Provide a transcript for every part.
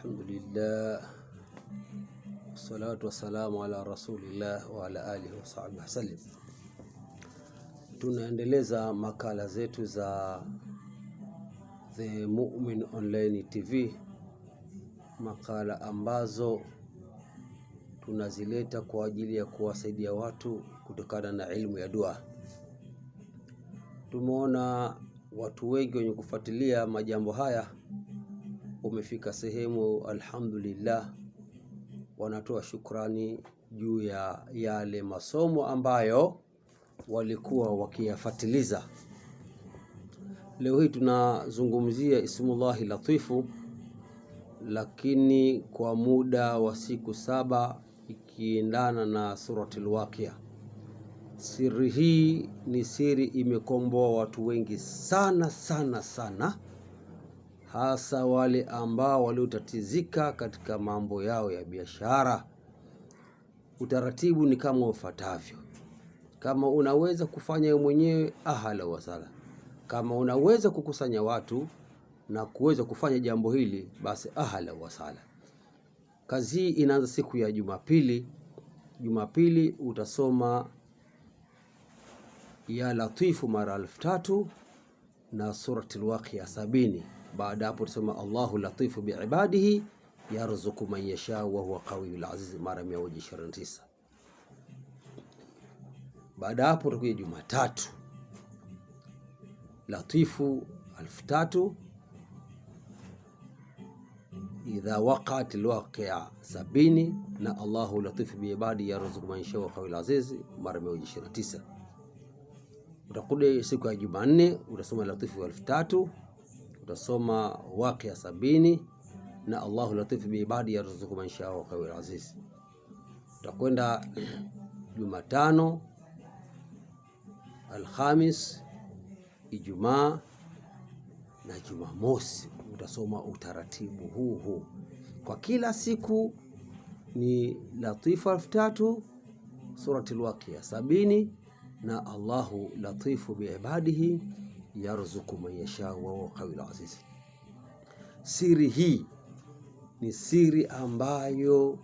Alhamdulillah, wassalatu wassalamu ala rasulillah wa ala alihi wa sahbihi wasallim. Tunaendeleza makala zetu za The Mu'min Online TV, makala ambazo tunazileta kwa ajili ya kuwasaidia watu kutokana na ilmu ya dua. Tumeona watu wengi wenye kufuatilia majambo haya umefika sehemu, alhamdulillah, wanatoa shukrani juu ya yale masomo ambayo walikuwa wakiyafatiliza. Leo hii tunazungumzia Ismullahi Latifu, lakini kwa muda wa siku 7 ikiendana na Suratul Waqi'a. Siri hii ni siri imekomboa watu wengi sana sana sana, hasa wale ambao waliotatizika katika mambo yao ya biashara. Utaratibu ni kama ufuatavyo. Kama unaweza kufanya wewe mwenyewe, ahala wa sala. Kama unaweza kukusanya watu na kuweza kufanya jambo hili, basi ahala wa sala. Kazi hii inaanza siku ya Jumapili. Jumapili utasoma ya Latifu mara 1000 na Suratul Waqi'a 70. Baada hapo utasoma Allahu latifu biibadihi yarzuku man yasha wa huwa qawiyul aziz mara 129. Baada hapo utakuja Jumatatu, Latifu 1000, idha waqa'atil waqi'a 70 na Allahu latifu biibadihi yarzuku man yasha wa huwa qawiyul aziz mara 129. Utakuja siku ya Jumanne utasoma Latifu 1000, utasoma Waqi'a 70 na Allahu latifu biibadi yarzuku man yasha wa qawiyul aziz. Utakwenda Jumatano, Alhamis, Ijumaa na Jumamosi utasoma utaratibu huu. Kwa kila siku ni Latifu 1000, Suratul Waqi'a 70 na Allahu latifu biibadihi yarzuku man yasha wa huwa qawiyul aziz. Siri hii ni siri ambayo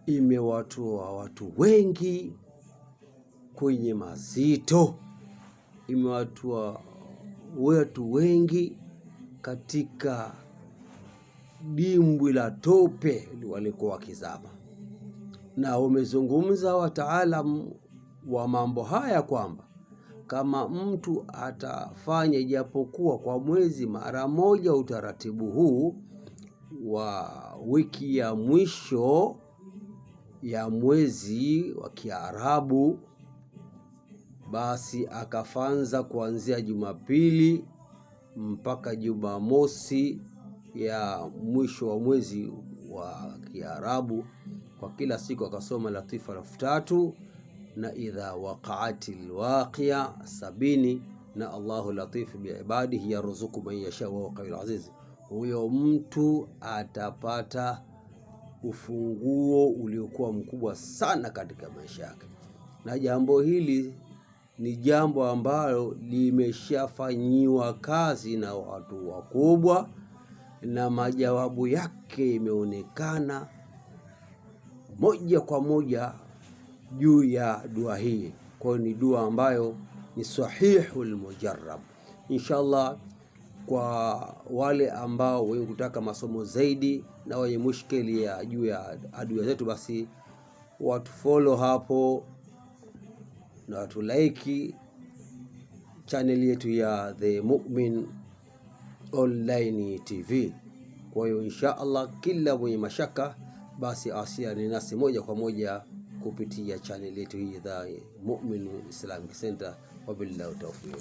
imewatoa watu wengi kwenye mazito, imewatoa watu wengi katika dimbwi la tope walikuwa wakizama. Na wamezungumza wataalamu wa mambo haya kwamba kama mtu atafanya ijapokuwa kwa mwezi mara moja utaratibu huu wa wiki ya mwisho ya mwezi wa Kiarabu, basi akafanza kuanzia Jumapili mpaka Jumamosi ya mwisho wa mwezi wa Kiarabu, kwa kila siku akasoma Latifu 1000 na idha waqa'atil waqi'a 70 na Allahu latifu biibadihi yarzuku man yasha wa huwa qawiyul aziz. Huyo mtu atapata ufunguo uliokuwa mkubwa sana katika maisha yake. Na jambo hili ni jambo ambalo limeshafanyiwa kazi na watu wakubwa na majawabu yake imeonekana moja kwa moja juu ya dua hii. Kwa ni dua ambayo ni sahihul mujarrab. Inshallah, kwa wale ambao wenye kutaka masomo zaidi na wenye mushkeli ya juu ya adua zetu, basi watu follow hapo na watu like channel yetu ya The Mu'min Online TV. Kwa hiyo inshallah, kila mwenye mashaka basi asiane nasi moja kwa moja kupitia channel yetu hii The Mu'min Islamic Center. Wabillahi tawfiq.